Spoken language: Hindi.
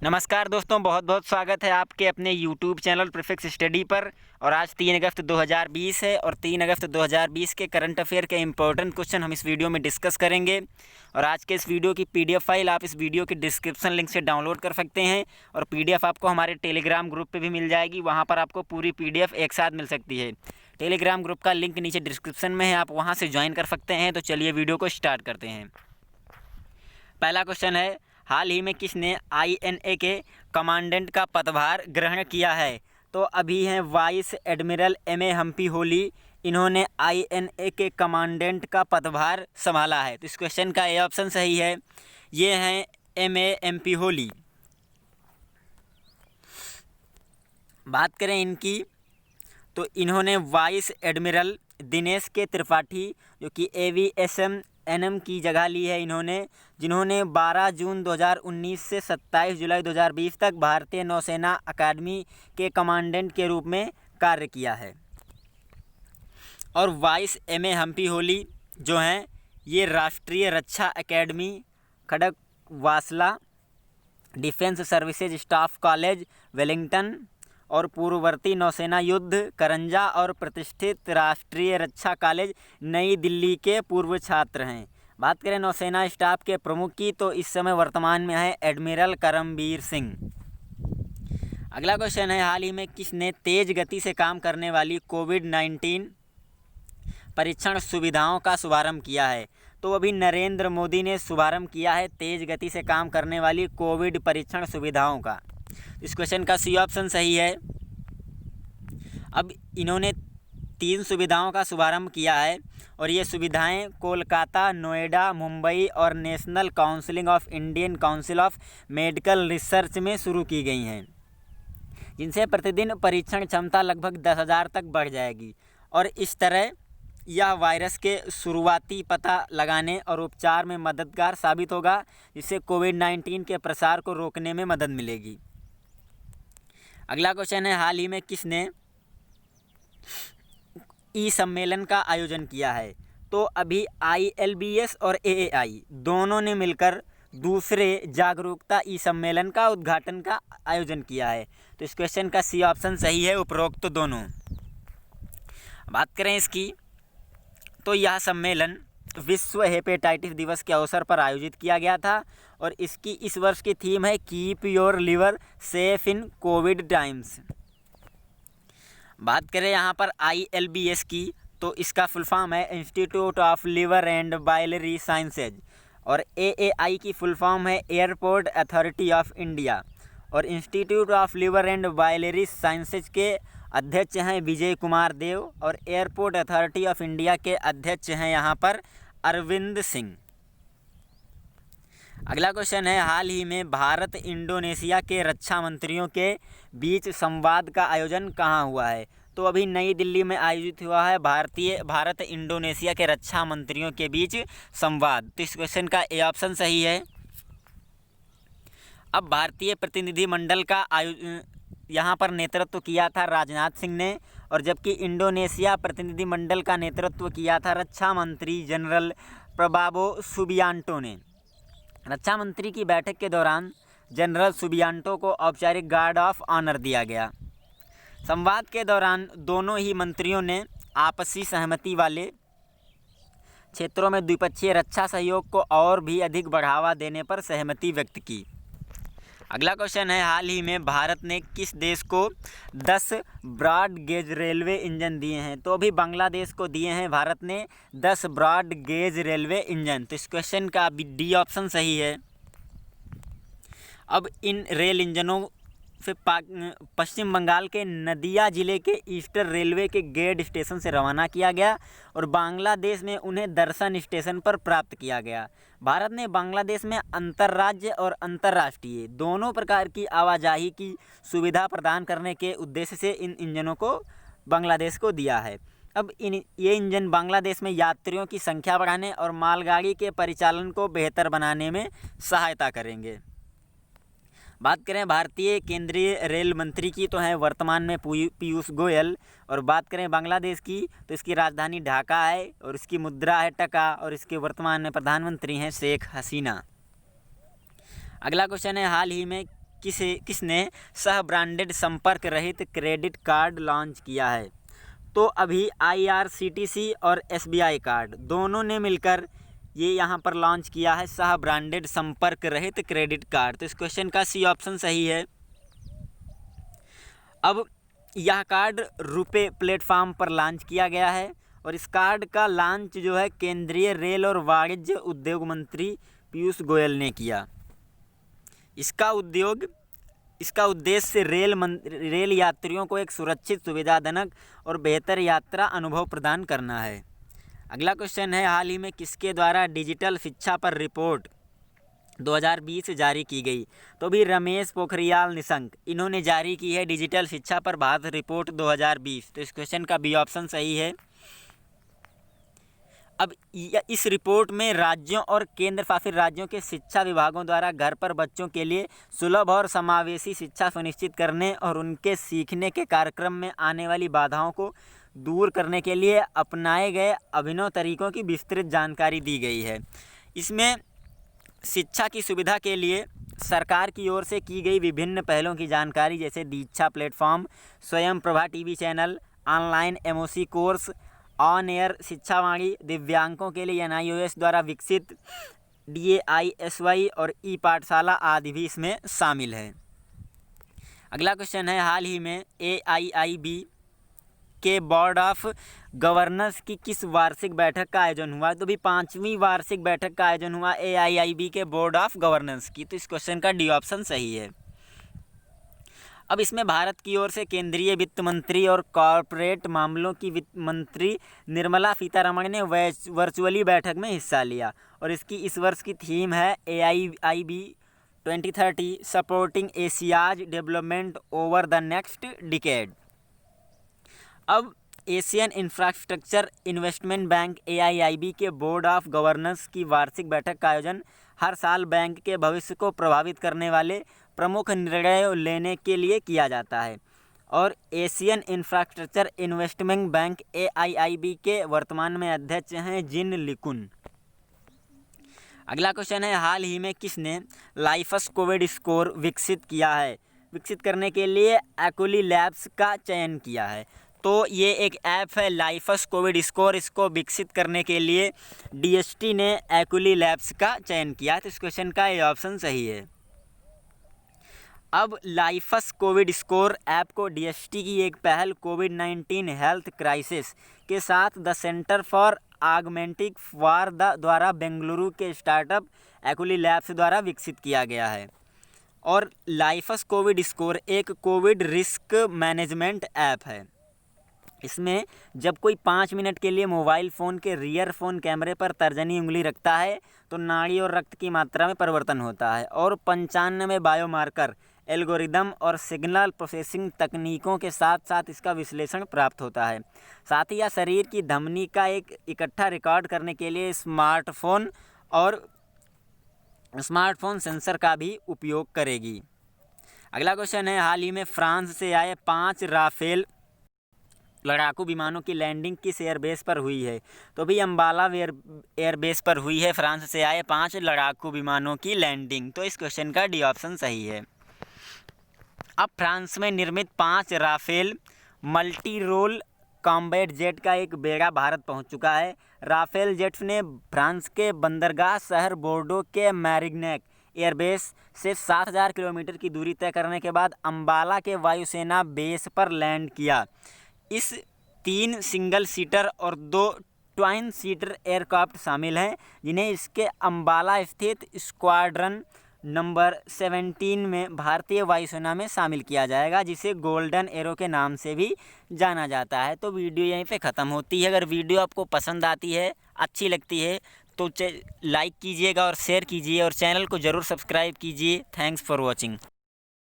नमस्कार दोस्तों, बहुत बहुत स्वागत है आपके अपने YouTube चैनल प्रीफिक्स स्टडी पर। और आज 3 अगस्त 2020 है और 3 अगस्त 2020 के करंट अफेयर के इंपॉर्टेंट क्वेश्चन हम इस वीडियो में डिस्कस करेंगे। और आज के इस वीडियो की PDF फाइल आप इस वीडियो की डिस्क्रिप्शन लिंक से डाउनलोड कर सकते हैं और PDF आपको हमारे टेलीग्राम ग्रुप पर भी मिल जाएगी। वहाँ पर आपको पूरी PDF एक साथ मिल सकती है। टेलीग्राम ग्रुप का लिंक नीचे डिस्क्रिप्शन में है, आप वहाँ से ज्वाइन कर सकते हैं। तो चलिए वीडियो को स्टार्ट करते हैं। पहला क्वेश्चन है, हाल ही में किसने INA के कमांडेंट का पदभार ग्रहण किया है? तो अभी हैं vice admiral MA Hampiholi. इन्होंने INA के कमांडेंट का पदभार संभाला है। तो इस क्वेश्चन का ए ऑप्शन सही है। ये हैं MA हम्पी होली। बात करें इनकी, तो इन्होंने वाइस एडमिरल दिनेश के त्रिपाठी जो कि AVSM NM की जगह ली है इन्होंने, जिन्होंने 12 जून 2019 से 27 जुलाई 2020 तक भारतीय नौसेना अकादमी के कमांडेंट के रूप में कार्य किया है। और वाइस MA हम्पी होली जो हैं, ये राष्ट्रीय रक्षा academy Khadakwasla, defence services staff college Wellington और पूर्ववर्ती नौसेना युद्ध करंजा और प्रतिष्ठित राष्ट्रीय रक्षा कॉलेज नई दिल्ली के पूर्व छात्र हैं। बात करें नौसेना स्टाफ के प्रमुख की, तो इस समय वर्तमान में है एडमिरल करमबीर सिंह। अगला क्वेश्चन है, हाल ही में किसने तेज गति से काम करने वाली कोविड-19 परीक्षण सुविधाओं का शुभारंभ किया है? तो अभी नरेंद्र मोदी ने शुभारंभ किया है तेज गति से काम करने वाली कोविड परीक्षण सुविधाओं का। इस क्वेश्चन का सी ऑप्शन सही है। अब इन्होंने 3 सुविधाओं का शुभारंभ किया है और ये सुविधाएं कोलकाता, नोएडा, मुंबई और national council of Indian council of medical research में शुरू की गई हैं, जिनसे प्रतिदिन परीक्षण क्षमता लगभग 10,000 तक बढ़ जाएगी। और इस तरह यह वायरस के शुरुआती पता लगाने और उपचार में मददगार साबित होगा, जिससे कोविड-19 के प्रसार को रोकने में मदद मिलेगी। अगला क्वेश्चन है, हाल ही में किसने सम्मेलन का आयोजन किया है? तो अभी ILBS और AAI दोनों ने मिलकर दूसरे जागरूकता सम्मेलन का उद्घाटन का आयोजन किया है। तो इस क्वेश्चन का सी ऑप्शन सही है, उपरोक्त तो दोनों। बात करें इसकी, तो यह सम्मेलन विश्व हेपेटाइटिस दिवस के अवसर पर आयोजित किया गया था और इसकी इस वर्ष की थीम है keep your liver safe in Covid times. बात करें यहाँ पर ILBS की, तो इसका फुल फॉर्म है institute of liver and biliary sciences. और AAI की फुल फॉर्म है एयरपोर्ट अथॉरिटी ऑफ इंडिया। और institute of liver and biliary sciences के अध्यक्ष हैं विजय कुमार देव और एयरपोर्ट अथॉरिटी ऑफ इंडिया के अध्यक्ष हैं यहाँ पर अरविंद सिंह। अगला क्वेश्चन है, हाल ही में भारत इंडोनेशिया के रक्षा मंत्रियों के बीच संवाद का आयोजन कहाँ हुआ है? तो अभी नई दिल्ली में आयोजित हुआ है भारत इंडोनेशिया के रक्षा मंत्रियों के बीच संवाद। तो इस क्वेश्चन का ए ऑप्शन सही है। अब भारतीय प्रतिनिधिमंडल का यहाँ पर नेतृत्व किया था राजनाथ सिंह ने, और जबकि इंडोनेशिया प्रतिनिधिमंडल का नेतृत्व किया था रक्षा मंत्री जनरल प्रबावो सुबियांटो ने। रक्षा मंत्री की बैठक के दौरान जनरल सुबियांटो को औपचारिक गार्ड ऑफ ऑनर दिया गया। संवाद के दौरान दोनों ही मंत्रियों ने आपसी सहमति वाले क्षेत्रों में द्विपक्षीय रक्षा सहयोग को और भी अधिक बढ़ावा देने पर सहमति व्यक्त की। अगला क्वेश्चन है, हाल ही में भारत ने किस देश को 10 ब्रॉड गेज रेलवे इंजन दिए हैं? तो अभी बांग्लादेश को दिए हैं भारत ने 10 ब्रॉड गेज रेलवे इंजन। तो इस क्वेश्चन का डी ऑप्शन सही है। अब इन रेल इंजनों से पश्चिम बंगाल के नदिया जिले के ईस्टर्न रेलवे के गेड स्टेशन से रवाना किया गया और बांग्लादेश में उन्हें दर्शन स्टेशन पर प्राप्त किया गया। भारत ने बांग्लादेश में अंतर्राज्य और अंतर्राष्ट्रीय दोनों प्रकार की आवाजाही की सुविधा प्रदान करने के उद्देश्य से इन इंजनों को बांग्लादेश को दिया है। अब ये इंजन बांग्लादेश में यात्रियों की संख्या बढ़ाने और मालगाड़ी के परिचालन को बेहतर बनाने में सहायता करेंगे। बात करें भारतीय केंद्रीय रेल मंत्री की, तो हैं वर्तमान में पीयूष गोयल। और बात करें बांग्लादेश की, तो इसकी राजधानी ढाका है और इसकी मुद्रा है टका और इसके वर्तमान में प्रधानमंत्री हैं शेख हसीना। अगला क्वेश्चन है, हाल ही में किसने सह ब्रांडेड संपर्क रहित क्रेडिट कार्ड लॉन्च किया है? तो अभी IRCTC और SBI कार्ड दोनों ने मिलकर ये यहाँ पर लॉन्च किया है सह ब्रांडेड संपर्क रहित क्रेडिट कार्ड। तो इस क्वेश्चन का सी ऑप्शन सही है। अब यह कार्ड रुपे प्लेटफॉर्म पर लॉन्च किया गया है और इस कार्ड का लॉन्च जो है केंद्रीय रेल और वाणिज्य उद्योग मंत्री पीयूष गोयल ने किया। इसका उद्देश्य रेल यात्रियों को एक सुरक्षित, सुविधाजनक और बेहतर यात्रा अनुभव प्रदान करना है। अगला क्वेश्चन है, हाल ही में किसके द्वारा डिजिटल शिक्षा पर रिपोर्ट 2020 जारी की गई? तो भी रमेश पोखरियाल निशंक इन्होंने जारी की है डिजिटल शिक्षा पर भारत रिपोर्ट 2020। तो इस क्वेश्चन का बी ऑप्शन सही है। अब इस रिपोर्ट में राज्यों और केंद्र शासित राज्यों के शिक्षा विभागों द्वारा घर पर बच्चों के लिए सुलभ और समावेशी शिक्षा सुनिश्चित करने और उनके सीखने के कार्यक्रम में आने वाली बाधाओं को दूर करने के लिए अपनाए गए अभिनव तरीकों की विस्तृत जानकारी दी गई है। इसमें शिक्षा की सुविधा के लिए सरकार की ओर से की गई विभिन्न पहलों की जानकारी, जैसे दीक्षा प्लेटफॉर्म, स्वयं Prabha TV channel, online MOC course, on air Shikshavani, दिव्यांगों के लिए NIOS द्वारा विकसित DAISY और पाठशाला आदि भी इसमें शामिल है। अगला क्वेश्चन है, हाल ही में AIIB के बोर्ड ऑफ गवर्नर्स की किस वार्षिक बैठक का आयोजन हुआ? तो भी 5वीं वार्षिक बैठक का आयोजन हुआ AIIB के बोर्ड ऑफ गवर्नर्स की। तो इस क्वेश्चन का डी ऑप्शन सही है। अब इसमें भारत की ओर से केंद्रीय वित्त मंत्री और कॉरपोरेट मामलों की वित्त मंत्री निर्मला सीतारमण ने वर्चुअली बैठक में हिस्सा लिया और इस वर्ष की थीम है AIIB 2030 supporting Asia's development over the next decade. अब Asian infrastructure investment bank AIIB के बोर्ड ऑफ गवर्नर्स की वार्षिक बैठक का आयोजन हर साल बैंक के भविष्य को प्रभावित करने वाले प्रमुख निर्णय लेने के लिए किया जाता है और Asian infrastructure investment bank AIIB के वर्तमान में अध्यक्ष हैं जिन लिकुन। अगला क्वेश्चन है, हाल ही में किसने लाइफस कोविड स्कोर विकसित किया है? विकसित करने के लिए एक्यूली लैब्स का चयन किया है। तो ये एक ऐप है लाइफस कोविड स्कोर, इसको विकसित करने के लिए DST ने एक्यूली लैब्स का चयन किया है। तो इस क्वेश्चन का ये ऑप्शन सही है। अब लाइफस कोविड स्कोर ऐप को DST की एक पहल कोविड-19 हेल्थ क्राइसिस के साथ the centre for augmenting for the द्वारा बेंगलुरु के स्टार्टअप एक्यूली लैब्स द्वारा विकसित किया गया है। और लाइफस कोविड स्कोर एक कोविड रिस्क मैनेजमेंट ऐप है। इसमें जब कोई 5 मिनट के लिए मोबाइल फ़ोन के रियर फ़ोन कैमरे पर तर्जनी उंगली रखता है तो नाड़ी और रक्त की मात्रा में परिवर्तन होता है और 95 बायोमार्कर एल्गोरिदम और सिग्नल प्रोसेसिंग तकनीकों के साथ साथ इसका विश्लेषण प्राप्त होता है। साथ ही यह शरीर की धमनी का एक इकट्ठा रिकॉर्ड करने के लिए स्मार्टफोन सेंसर का भी उपयोग करेगी। अगला क्वेश्चन है, हाल ही में फ्रांस से आए 5 राफेल लड़ाकू विमानों की लैंडिंग किस एयरबेस पर हुई है? तो भी अम्बाला एयरबेस पर हुई है फ्रांस से आए 5 लड़ाकू विमानों की लैंडिंग। तो इस क्वेश्चन का डी ऑप्शन सही है। अब फ्रांस में निर्मित 5 Rafale multi role combat jet का एक बेड़ा भारत पहुंच चुका है। राफेल जेट्स ने फ्रांस के बंदरगाह शहर बोर्डो के मैरिग्नैक एयरबेस से 7000 किलोमीटर की दूरी तय करने के बाद अम्बाला के वायुसेना बेस पर लैंड किया। इस 3 सिंगल सीटर और 2 ट्वाइन सीटर एयरक्राफ्ट शामिल हैं, जिन्हें इसके अम्बाला स्थित स्क्वाड्रन नंबर 17 में भारतीय वायुसेना में शामिल किया जाएगा, जिसे गोल्डन एरो के नाम से भी जाना जाता है। तो वीडियो यहीं पे ख़त्म होती है। अगर वीडियो आपको पसंद आती है, अच्छी लगती है तो लाइक कीजिएगा और शेयर कीजिए और चैनल को ज़रूर सब्सक्राइब कीजिए। Thanks for watching.